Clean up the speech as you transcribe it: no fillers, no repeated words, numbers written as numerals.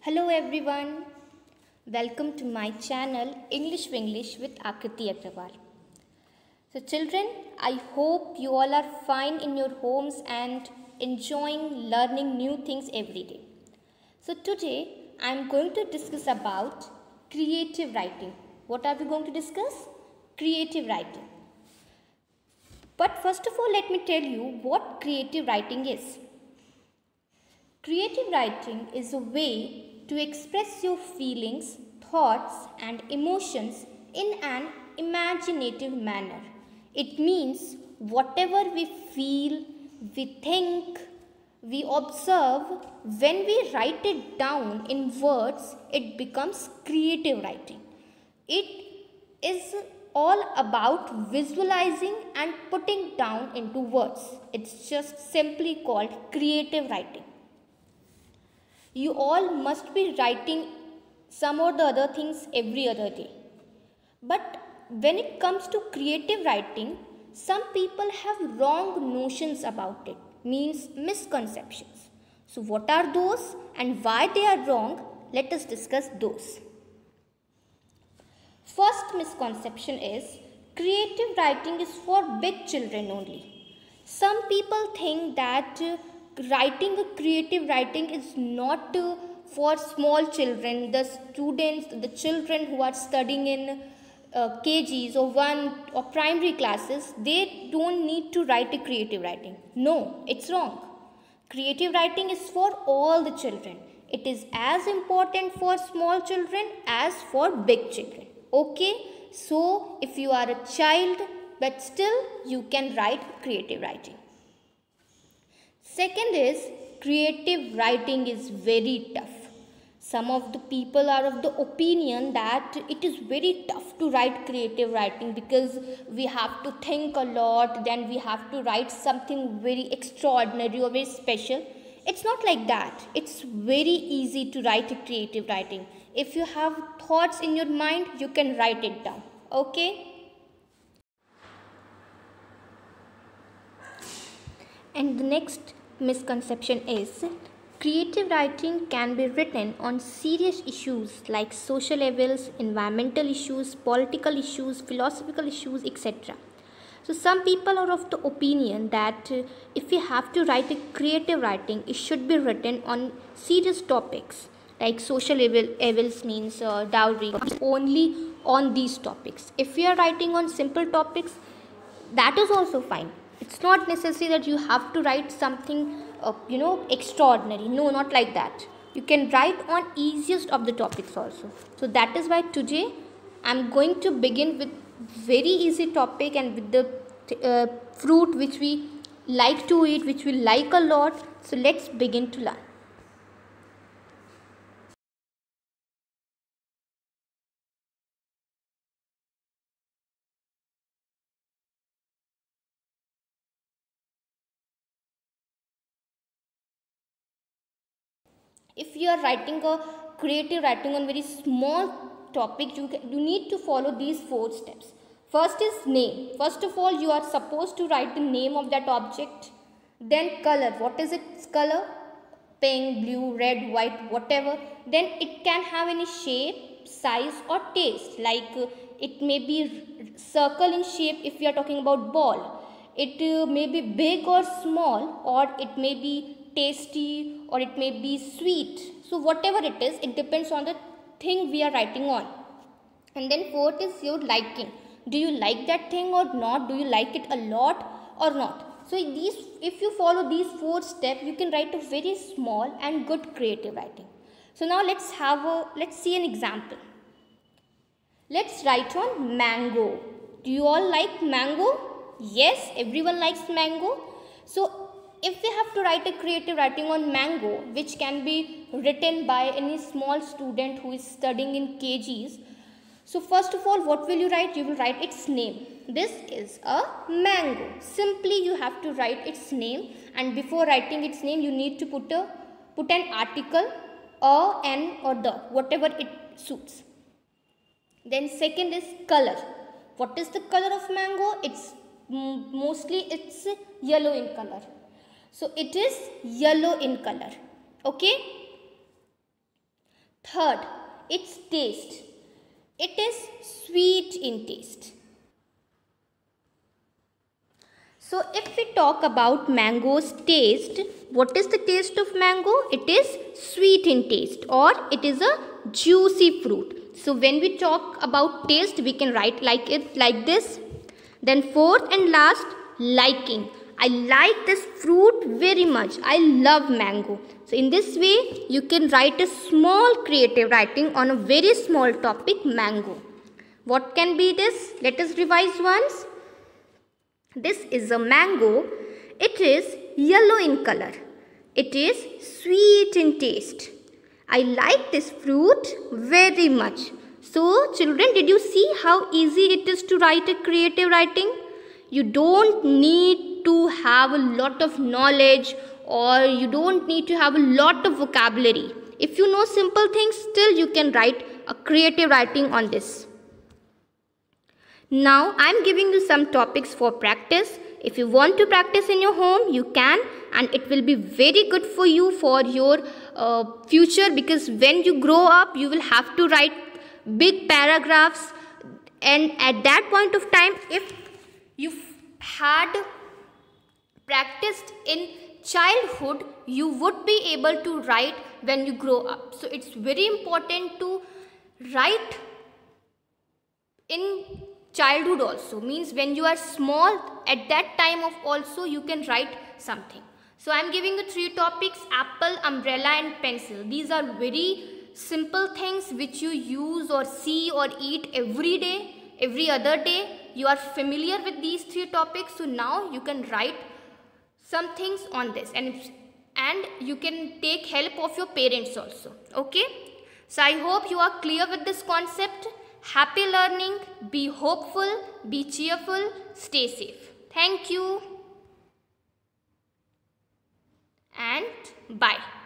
Hello everyone, welcome to my channel English Winglish with Akriti Agrawal. So children, I hope you all are fine in your homes and enjoying learning new things every day. So today I am going to discuss about creative writing. What are we going to discuss? Creative writing. But first of all, let me tell you what creative writing is. Creative writing is a way to express your feelings, thoughts, and emotions in an imaginative manner. It means whatever we feel, we think, we observe, when we write it down in words, it becomes creative writing. It is all about visualizing and putting down into words. It's just simply called creative writing. You all must be writing some or the other things every other day. But when it comes to creative writing, some people have wrong notions about it, means misconceptions. So what are those and why they are wrong? Let us discuss those. First misconception is creative writing is for big children only. Some people think that writing a creative writing is not for small children, the students, the children who are studying in KGs or one or primary classes, they don't need to write a creative writing. No, it's wrong. Creative writing is for all the children. It is as important for small children as for big children. Okay, so if you are a child but still you can write creative writing. Second is creative writing is very tough. Some of the people are of the opinion that it is very tough to write creative writing because we have to think a lot, then we have to write something very extraordinary or very special. It's not like that. It's very easy to write a creative writing. If you have thoughts in your mind, you can write it down. Okay? And the next misconception is creative writing can be written on serious issues like social evils, environmental issues, political issues, philosophical issues, etc. So some people are of the opinion that if you have to write a creative writing, it should be written on serious topics like social evils means dowry, only on these topics. If you are writing on simple topics, that is also fine. It's not necessary that you have to write something extraordinary. No, not like that. You can write on easiest of the topics also. So that is why today I'm going to begin with very easy topic and with the fruit which we like to eat, which we like a lot. So let's begin to learn. If you are writing a creative writing on very small topic, you need to follow these 4 steps. First is name. First of all, you are supposed to write the name of that object. Then color. What is its color? Pink, blue, red, white, whatever. Then it can have any shape, size or taste. Like it may be circle in shape if you are talking about ball. It may be big or small, or it may be tasty, or it may be sweet. So whatever it is, it depends on the thing we are writing on. And then fourth is your liking. Do you like that thing or not? Do you like it a lot or not? So if you follow these 4 steps, you can write a very small and good creative writing. So now let's see an example. Let's write on mango. Do you all like mango? Yes, everyone likes mango. So if we have to write a creative writing on mango, which can be written by any small student who is studying in KGs. So first of all, what will you write? You will write its name. This is a mango. Simply you have to write its name, and before writing its name, you need to put an article, a, an or the, whatever it suits. Then second is color. What is the color of mango? It's mostly yellow in color. So it is yellow in color. Okay. Third, its taste. It is sweet in taste. So if we talk about mango's taste, what is the taste of mango? It is sweet in taste, or it is a juicy fruit. So when we talk about taste, we can write like it like this. Then fourth and last, liking. I like this fruit very much. I love mango. So in this way, you can write a small creative writing on a very small topic, mango. What can be this? Let us revise once. This is a mango. It is yellow in color. It is sweet in taste. I like this fruit very much. So children, did you see how easy it is to write a creative writing? You don't need to have a lot of knowledge, or you don't need to have a lot of vocabulary. If you know simple things, still you can write a creative writing on this. Now I am giving you some topics for practice. If you want to practice in your home, you can, and it will be very good for you for your future, because when you grow up, you will have to write big paragraphs, and at that point of time, if you had practiced in childhood, you would be able to write when you grow up. So it's very important to write in childhood also, means when you are small, at that time of also you can write something. So I am giving you 3 topics: apple, umbrella and pencil. These are very simple things which you use or see or eat every day, every other day. You are familiar with these 3 topics, so now you can write some things on this, and you can take help of your parents also. Okay, so I hope you are clear with this concept. Happy learning, be hopeful, be cheerful, stay safe. Thank you and bye.